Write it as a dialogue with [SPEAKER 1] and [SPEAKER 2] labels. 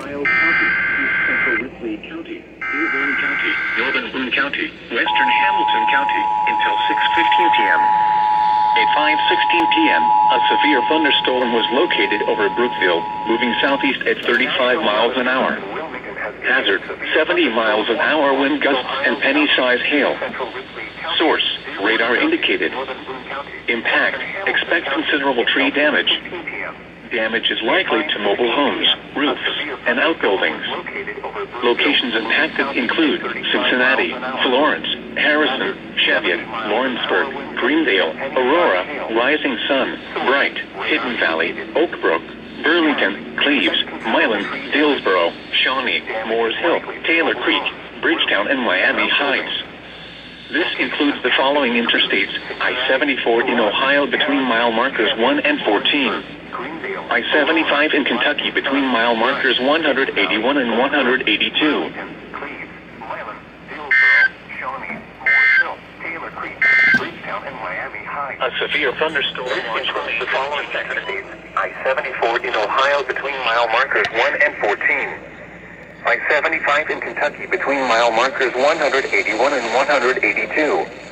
[SPEAKER 1] Ohio County, East Central Ripley County, Dearborn County, Northern Boone County, Western Hamilton County, until 6:15 p.m. At 5:16 p.m., a severe thunderstorm was located over Brookville, moving southeast at 35 miles an hour. Hazard, 70 miles an hour wind gusts and penny-size hail. Source, radar indicated. Impact, expect considerable tree damage. Damage is likely to mobile homes, roofs, and outbuildings. Locations impacted include Cincinnati, Florence, Harrison, Cheviot, Lawrenceburg, Greendale, Aurora, Rising Sun, Bright, Hidden Valley, Oak Brook, Burlington, Cleves, Milan, Dillsboro, Shawnee, Moores Hill, Taylor Creek, Bridgetown, and Miami Heights. This includes the following interstates: I-74 in Ohio between mile markers 1 and 14. I-75 in Kentucky between mile markers 181 and 182. A severe thunderstorm watch will be the following interstates: I-74 in Ohio between mile markers 1 and 14. I-75 in Kentucky between mile markers 181 and 182.